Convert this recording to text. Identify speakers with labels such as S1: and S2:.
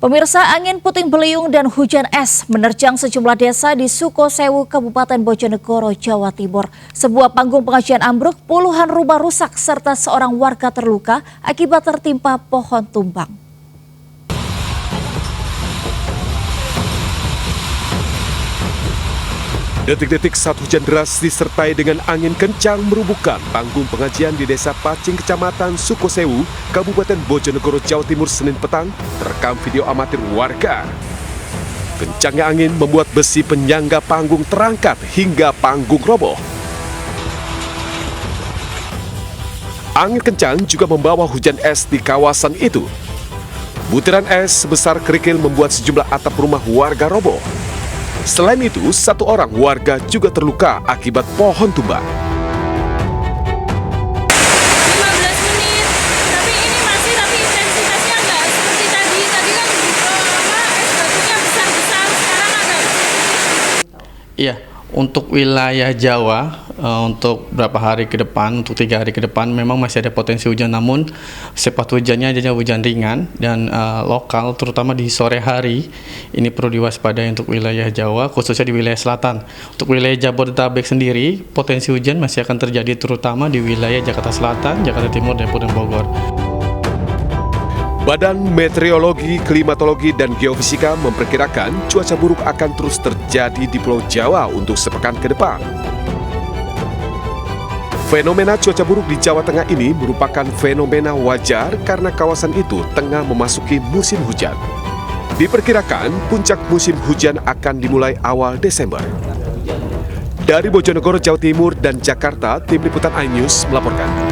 S1: Pemirsa, angin puting beliung dan hujan es menerjang sejumlah desa di Sukosewu, Kabupaten Bojonegoro, Jawa Timur. Sebuah panggung pengajian ambruk, puluhan rumah rusak, serta seorang warga terluka akibat tertimpa pohon tumbang.
S2: Detik-detik saat hujan deras disertai dengan angin kencang merubuhkan panggung pengajian di Desa Pacing, Kecamatan Sukosewu, Kabupaten Bojonegoro, Jawa Timur, Senin petang, terekam video amatir warga. Kencangnya angin membuat besi penyangga panggung terangkat hingga panggung roboh. Angin kencang juga membawa hujan es di kawasan itu. Butiran es sebesar kerikil membuat sejumlah atap rumah warga roboh. Selain itu, satu orang warga juga terluka akibat pohon tumbang.
S3: 15 menit, tapi intensitasnya nggak seperti tadi. Tadi kan es batunya besar-besar, sekarang agak.
S4: Iya, untuk wilayah Jawa, untuk berapa hari ke depan, untuk 3 hari ke depan memang masih ada potensi hujan, namun sifat hujannya hanya hujan ringan dan lokal, terutama di sore hari. Ini perlu diwaspadai untuk wilayah Jawa, khususnya di wilayah selatan. Untuk wilayah Jabodetabek sendiri, potensi hujan masih akan terjadi terutama di wilayah Jakarta Selatan, Jakarta Timur, Depok, dan Bogor.
S2: Badan Meteorologi, Klimatologi, dan Geofisika memperkirakan cuaca buruk akan terus terjadi di Pulau Jawa untuk sepekan ke depan. Fenomena cuaca buruk di Jawa Tengah ini merupakan fenomena wajar karena kawasan itu tengah memasuki musim hujan. Diperkirakan puncak musim hujan akan dimulai awal Desember. Dari Bojonegoro, Jawa Timur, dan Jakarta, Tim Liputan iNews melaporkan.